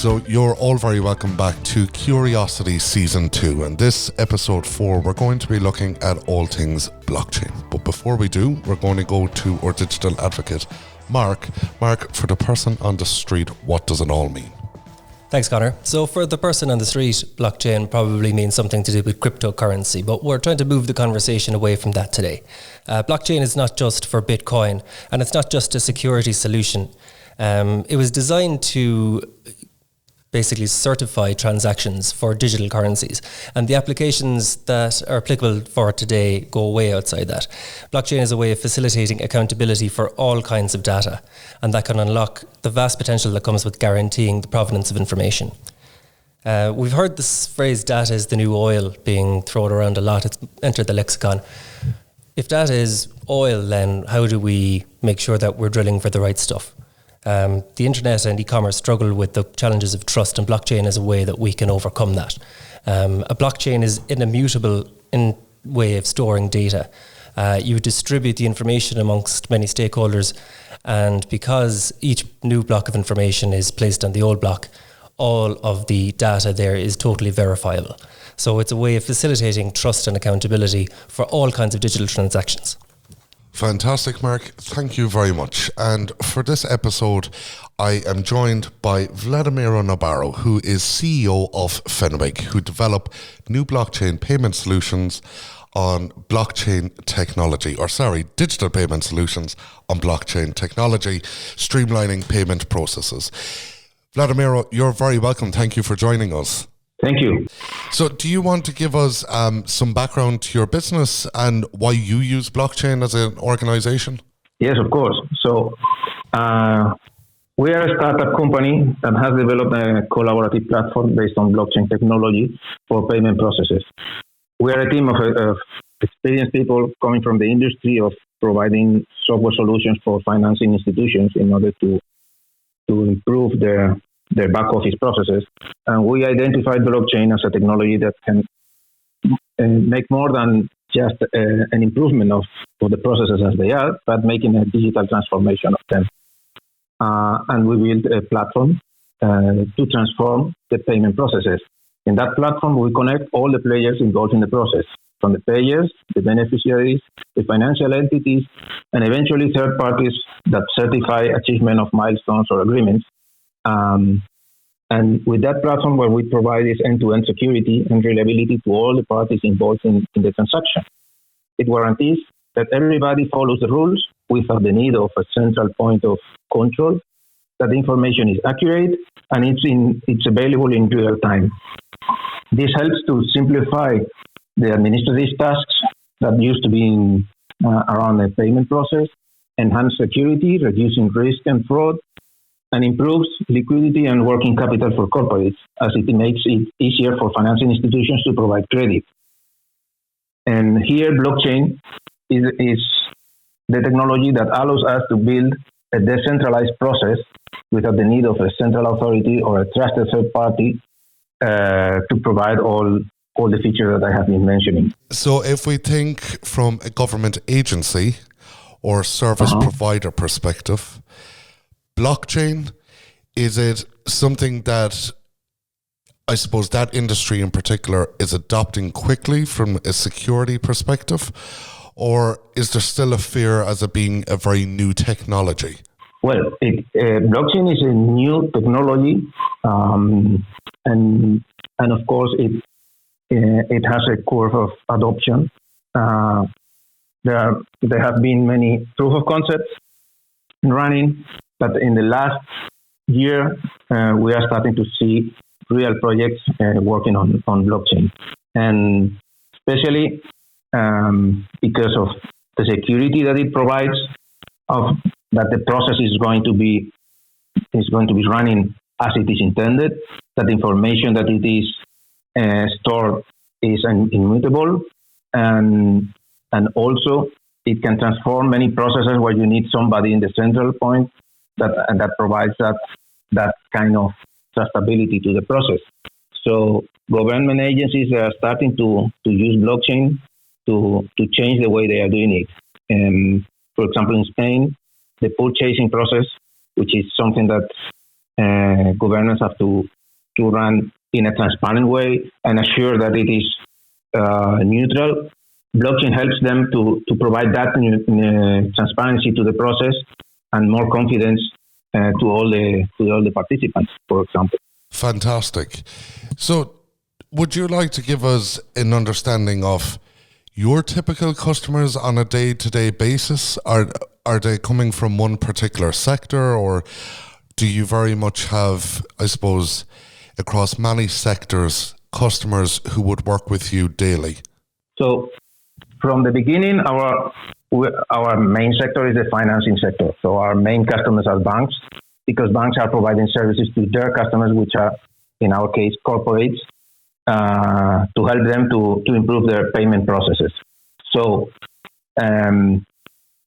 So you're all very welcome back to Curiosity Season 2, and this episode 4 we're going to be looking at all things blockchain. But before we do, we're going to go to our digital advocate, Mark. Mark, for the person on the street, what does it all mean? Thanks, Connor. So for the person on the street, blockchain probably means something to do with cryptocurrency, but we're trying to move the conversation away from that today. Blockchain is not just for Bitcoin, and it's not just a security solution. It was designed to basically certify transactions for digital currencies, and the applications that are applicable for it today go way outside that. Blockchain is a way of facilitating accountability for all kinds of data, and that can unlock the vast potential that comes with guaranteeing the provenance of information. We've heard this phrase, data is the new oil, being thrown around a lot. It's entered the lexicon. If data is oil, then how do we make sure that we're drilling for the right stuff? The internet and e-commerce struggle with the challenges of trust, and blockchain is a way that we can overcome that. A blockchain is an immutable way of storing data. You distribute the information amongst many stakeholders, and because each new block of information is placed on the old block, all of the data there is totally verifiable. So it's a way of facilitating trust and accountability for all kinds of digital transactions. Fantastic, Mark. Thank you very much. And for this episode, I am joined by Vladimiro Nabarro, who is CEO of Fenwig, who develop new blockchain payment solutions on blockchain technology, digital payment solutions on blockchain technology, streamlining payment processes. Vladimiro, you're very welcome. Thank you for joining us. Thank you. So do you want to give us some background to your business and why you use blockchain as an organization? Yes, of course. So we are a startup company that has developed a collaborative platform based on blockchain technology for payment processes. We are a team of experienced people coming from the industry of providing software solutions for financing institutions in order to improve their back office processes. And we identified blockchain as a technology that can make more than just an improvement of the processes as they are, but making a digital transformation of them. And we built a platform to transform the payment processes. In that platform, we connect all the players involved in the process, from the payers, the beneficiaries, the financial entities, and eventually third parties that certify achievement of milestones or agreements. And with that platform, where we provide this end-to-end security and reliability to all the parties involved in the transaction, it guarantees that everybody follows the rules without the need of a central point of control, that the information is accurate, and it's available in real time. This helps to simplify the administrative tasks that used to be around the payment process, enhance security, reducing risk and fraud, and improves liquidity and working capital for corporates, as it makes it easier for financial institutions to provide credit. And here, blockchain is the technology that allows us to build a decentralized process without the need of a central authority or a trusted third party to provide all the features that I have been mentioning. So if we think from a government agency or service provider perspective, blockchain, is it something that I suppose that industry in particular is adopting quickly from a security perspective, or is there still a fear as it being a very new technology? Well, blockchain is a new technology, and of course it has a curve of adoption. There have been many proof of concepts running, but in the last year we are starting to see real projects working on blockchain, and especially because of the security that it provides, that the process is going to be running as it is intended, that the information that it is stored is immutable, and also it can transform many processes where you need somebody in the central point that provides that kind of trustability to the process. So government agencies are starting to use blockchain to change the way they are doing it. For example, in Spain, the purchasing process, which is something that governments have to to run in a transparent way and assure that it is neutral. Blockchain helps them to provide that transparency to the process and more confidence to all the participants, for example. Fantastic. So would you like to give us an understanding of your typical customers on a day-to-day basis? Are they coming from one particular sector, or do you very much have, I suppose, across many sectors, customers who would work with you daily? So from the beginning, our main sector is the financing sector. So our main customers are banks, because banks are providing services to their customers, which are, in our case, corporates, to help them to improve their payment processes. So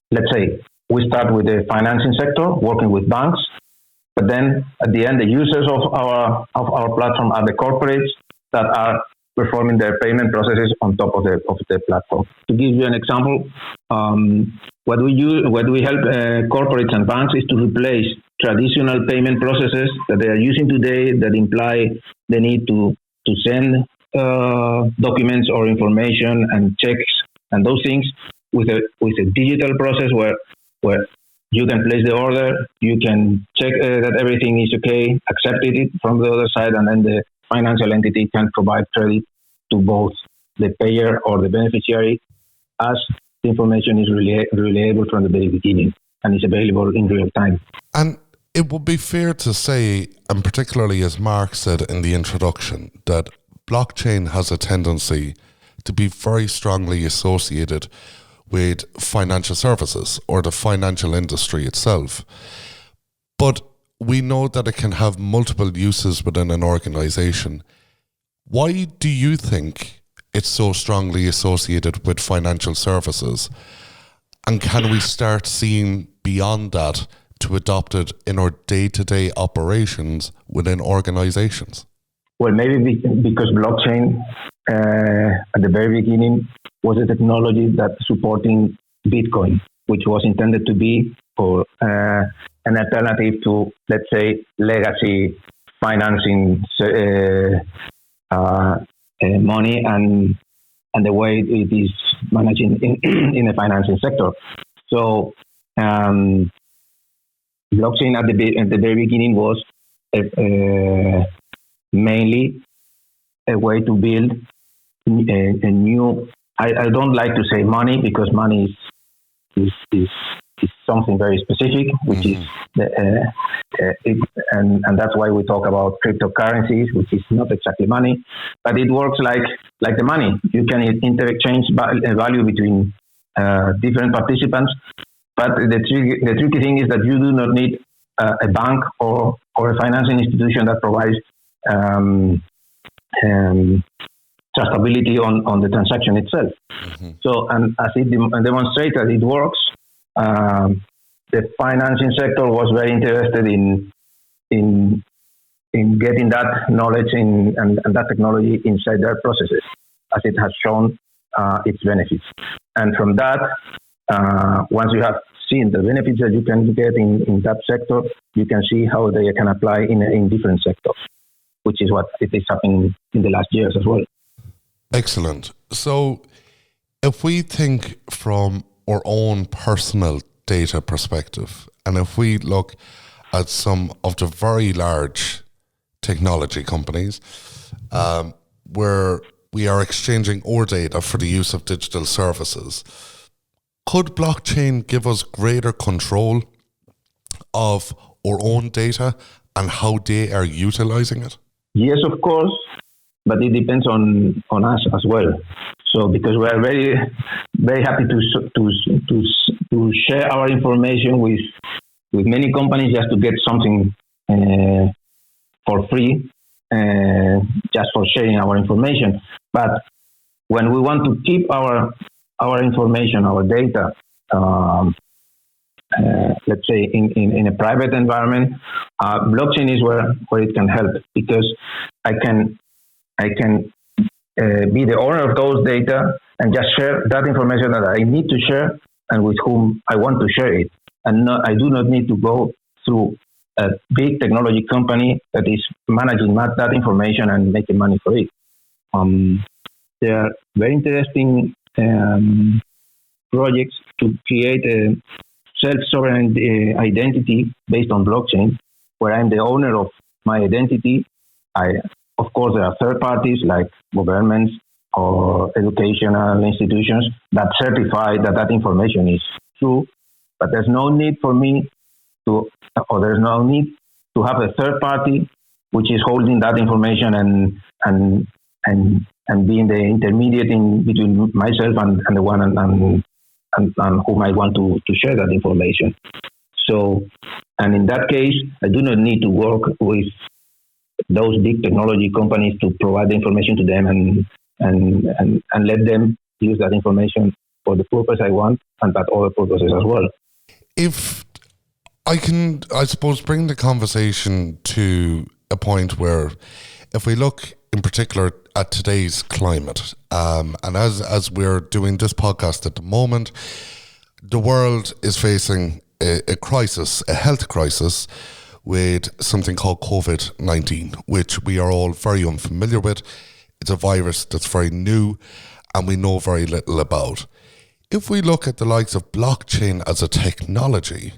let's say we start with the financing sector, working with banks, but then at the end, the users of our platform are the corporates that are performing their payment processes on top of the platform. To give you an example, what we help corporates and banks is to replace traditional payment processes that they are using today that imply the need to send documents or information and checks and those things with a digital process where you can place the order, you can check that everything is okay, accept it from the other side, and then the financial entity can provide credit to both the payer or the beneficiary, as the information is reliable from the very beginning and is available in real time. And it would be fair to say, and particularly as Mark said in the introduction, that blockchain has a tendency to be very strongly associated with financial services or the financial industry itself. But we know that it can have multiple uses within an organization. Why do you think it's so strongly associated with financial services? And can we start seeing beyond that to adopt it in our day-to-day operations within organizations? Well, maybe because blockchain at the very beginning was a technology that supporting Bitcoin, which was intended to be for an alternative to, let's say, legacy financing money and the way it is managed in the financing sector. So blockchain at the very beginning was mainly a way to build a new. I don't like to say money, because money is something very specific, which is and that's why we talk about cryptocurrencies, which is not exactly money, but it works like the money. You can interchange value between different participants. But the tricky thing is that you do not need a bank or a financial institution that provides trustability on the transaction itself. Mm-hmm. So, and as it demonstrated, it works. The financing sector was very interested in getting that knowledge and that technology inside their processes, as it has shown its benefits. And from that, once you have seen the benefits that you can get in that sector, you can see how they can apply in different sectors, which is what it is happening in the last years as well. Excellent. So if we think from our own personal data perspective, and if we look at some of the very large technology companies where we are exchanging our data for the use of digital services, could blockchain give us greater control of our own data and how they are utilizing it? Yes, of course, but it depends on us as well. So, because we are very, very happy to share our information with many companies just to get something for free, just for sharing our information. But when we want to keep our information, our data, let's say in a private environment, blockchain is where it can help, because I can be the owner of those data and just share that information that I need to share and with whom I want to share it. And I do not need to go through a big technology company that is managing that information and making money for it. There are very interesting projects to create a self-sovereign identity based on blockchain, where I'm the owner of my identity. Of course, there are third parties like governments or educational institutions that certify that information is true, but there's no need for me there's no need to have a third party which is holding that information and being the intermediate in between myself and the one and whom I want to share that information. So, and in that case, I do not need to work with those big technology companies to provide the information to them and let them use that information for the purpose I want and that other purposes as well. If I can, I suppose, bring the conversation to a point where if we look in particular at today's climate, and as we're doing this podcast at the moment, the world is facing a crisis, a health crisis, with something called COVID-19, which we are all very unfamiliar with. It's a virus that's very new and we know very little about. If we look at the likes of blockchain as a technology,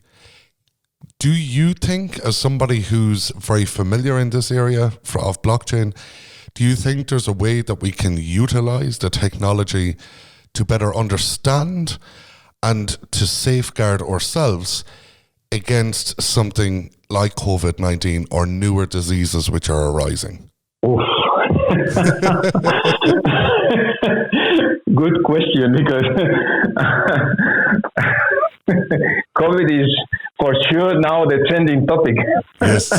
do you think, as somebody who's very familiar in this area of blockchain, do you think there's a way that we can utilize the technology to better understand and to safeguard ourselves against something like COVID-19 or newer diseases which are arising? Good question, because COVID is for sure now the trending topic. Yes.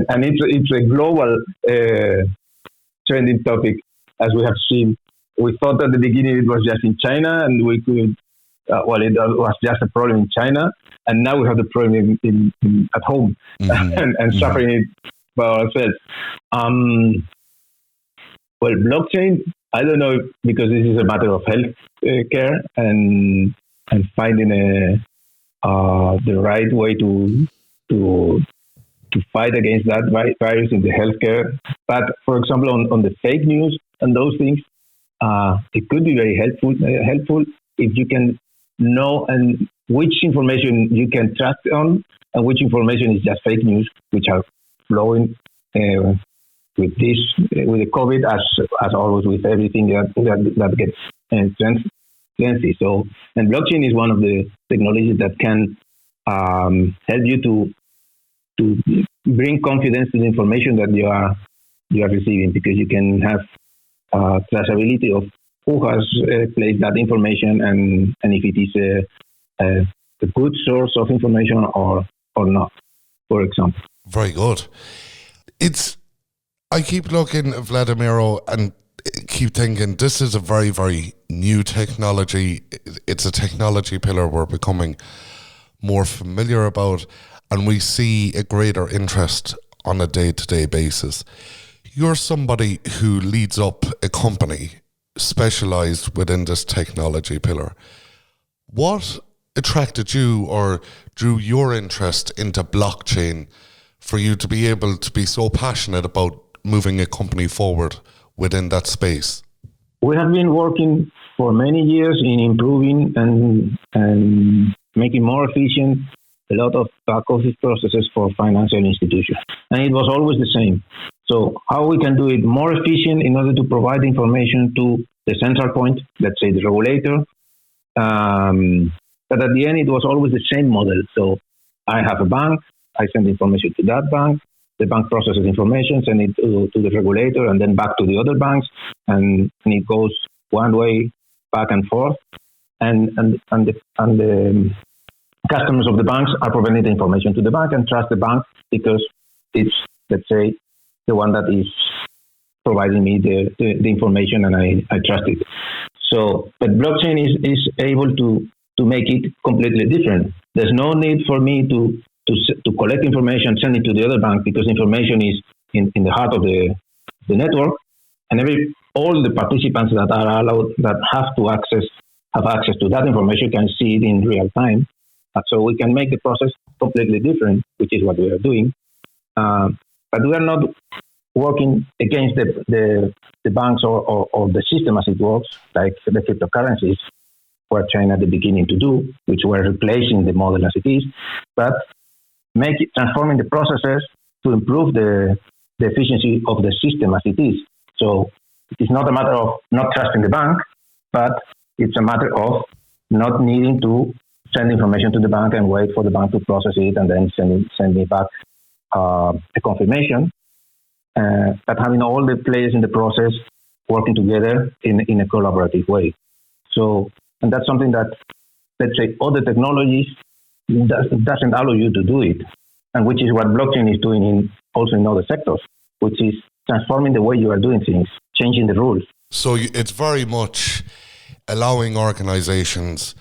And it's a global trending topic, as we have seen. We thought at the beginning it was just in China, and we could, it was just a problem in China, and now we have the problem at home, and suffering it by ourselves. Well, blockchain, I don't know, because this is a matter of health care and finding the right way to fight against that virus in the healthcare. But for example, on the fake news and those things, it could be very helpful if you can know and which information you can trust on and which information is just fake news, which are flowing with the COVID, as always with everything that gets trendy. So, and blockchain is one of the technologies that can help you to bring confidence to the information that you are receiving, because you can have traceability of who has placed that information and if it is a good source of information or not, for example. Very good. I keep looking at Vladimiro and keep thinking this is a very, very new technology. It's a technology pillar we're becoming more familiar about, and we see a greater interest on a day-to-day basis. You're somebody who leads up a company specialized within this technology pillar. What attracted you or drew your interest into blockchain for you to be able to be so passionate about moving a company forward within that space? We have been working for many years in improving and making more efficient a lot of back office processes for financial institutions. And it was always the same. So how we can do it more efficient in order to provide information to the central point, let's say the regulator. But at the end, it was always the same model. So I have a bank, I send information to that bank, the bank processes information, send it to the regulator, and then back to the other banks, and it goes one way back and forth. And the customers of the banks are providing the information to the bank and trust the bank because it's, let's say, the one that is providing me the information, and I trust it. So, but blockchain is able to make it completely different. There's no need for me to collect information, send it to the other bank, because information is in the heart of the network, and all the participants that are allowed, that have access to that information, can see it in real time. So we can make the process completely different, which is what we are doing. But we are not working against the banks or the system as it works, like the cryptocurrencies were trying at the beginning to do, which were replacing the model as it is, but transforming the processes to improve the efficiency of the system as it is. So it's not a matter of not trusting the bank, but it's a matter of not needing to send information to the bank and wait for the bank to process it and then send me back a confirmation. But having all the players in the process working together in a collaborative way. So, and that's something that, let's say, other technologies doesn't allow you to do it, and which is what blockchain is doing also in other sectors, which is transforming the way you are doing things, changing the rules. So it's very much allowing organizations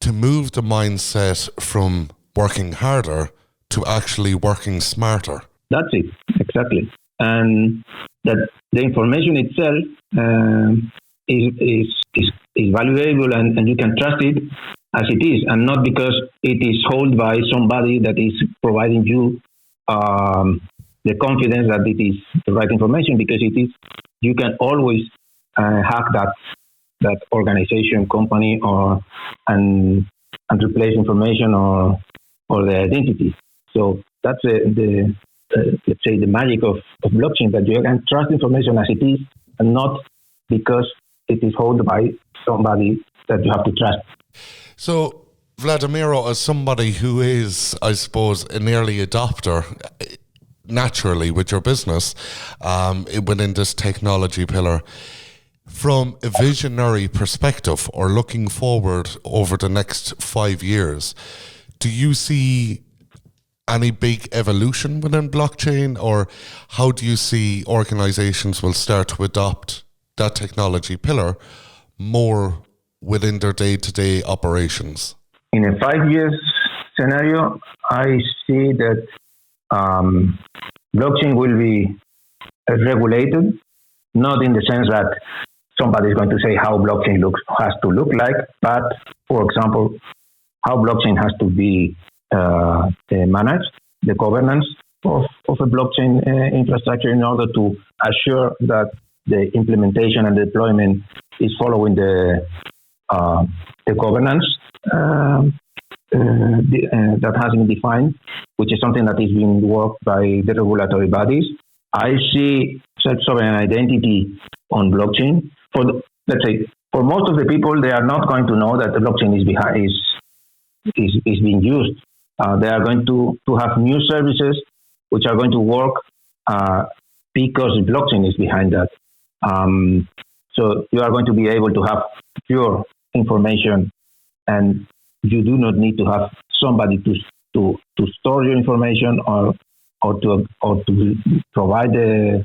to move the mindset from working harder to actually working smarter. That's it, exactly. And that the information itself is valuable and you can trust it as it is, and not because it is held by somebody that is providing you the confidence that it is the right information, because it is. You can always hack that organization, company, and replace information or the identity. So that's the let's say the magic of blockchain, that you can trust information as it is, and not because it is held by somebody that you have to trust. So, Vladimiro, as somebody who is, I suppose, an early adopter, naturally with your business within this technology pillar, from a visionary perspective or looking forward over the next 5 years, do you see any big evolution within blockchain, or how do you see organizations will start to adopt that technology pillar more within their day-to-day operations? In a 5 years scenario, I see that blockchain will be regulated, not in the sense that somebody is going to say how blockchain has to look like, but, for example, how blockchain has to be managed, the governance of a blockchain infrastructure, in order to assure that the implementation and deployment is following the governance that has been defined, which is something that is being worked by the regulatory bodies. I see self-sovereign identity on blockchain. For most of the people, they are not going to know that the blockchain is being used. They are going to have new services which are going to work because blockchain is behind that. So you are going to be able to have pure information, and you do not need to have somebody to store your information or to provide the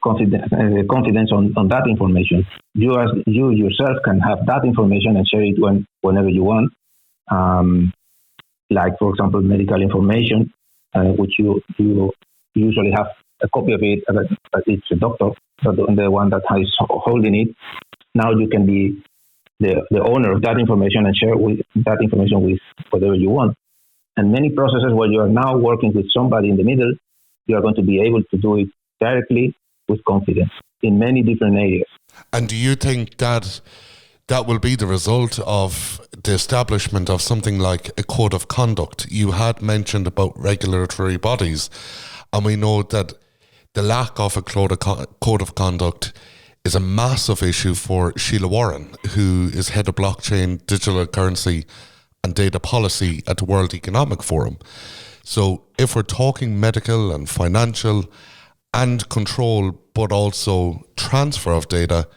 confidence on that information. You yourself can have that information and share it whenever you want. Like, for example, medical information, which you usually have a copy of it, but it's a doctor, the one that is holding it. Now you can be the owner of that information and share that information with whatever you want. And many processes where you are now working with somebody in the middle, you are going to be able to do it directly with confidence in many different areas. And do you think that will be the result of the establishment of something like a code of conduct? You had mentioned about regulatory bodies, and we know that the lack of a code of conduct is a massive issue for Sheila Warren, who is head of blockchain, digital currency and data policy at the World Economic Forum. So if we're talking medical and financial and control, but also transfer of data,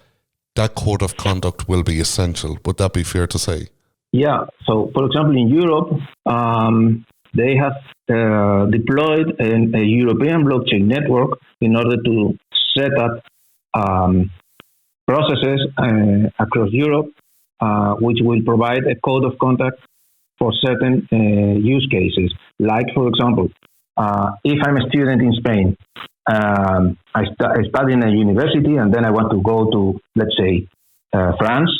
that code of conduct will be essential. Would that be fair to say? Yeah. So, for example, in Europe, they have deployed a European blockchain network in order to set up processes across Europe, which will provide a code of conduct for certain use cases. Like, for example, if I'm a student in Spain, I study in a university, and then I want to go to, let's say, France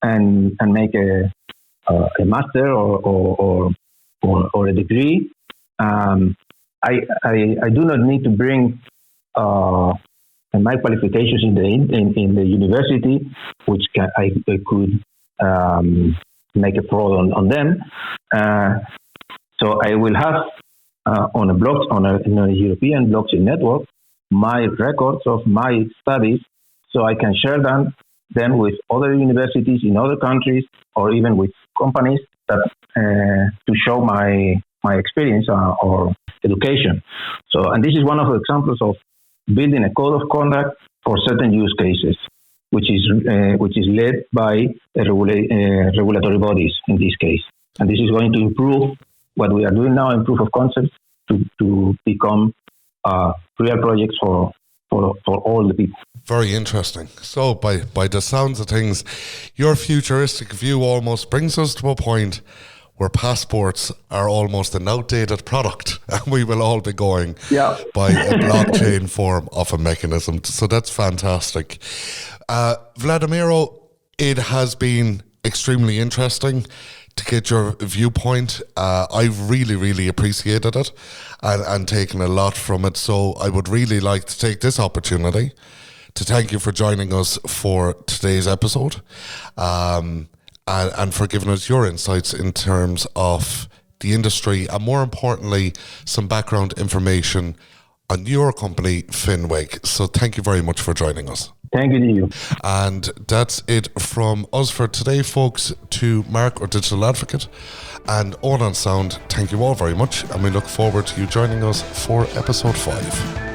and make a master or or a degree. I do not need to bring my qualifications in the university, which I could make a fraud on them. So I will have on a European blockchain network my records of my studies, so I can share them with other universities in other countries, or even with companies that to show my experience or education. So, and this is one of the examples of building a code of conduct for certain use cases, which is led by regulatory bodies in this case. And this is going to improve what we are doing now in proof of concept to become real projects for all the people. Very interesting. So by the sounds of things, your futuristic view almost brings us to a point where passports are almost an outdated product, and we will all be going by a blockchain form of a mechanism. So that's fantastic. Vladimiro, it has been extremely interesting to get your viewpoint. I've really, really appreciated it and taken a lot from it. So I would really like to take this opportunity to thank you for joining us for today's episode. And for giving us your insights in terms of the industry, and more importantly, some background information on your company, Finweg. So thank you very much for joining us. Thank you to you. And that's it from us for today, folks. To Mark, our digital advocate, and Owen on sound, thank you all very much, and we look forward to you joining us for episode 5.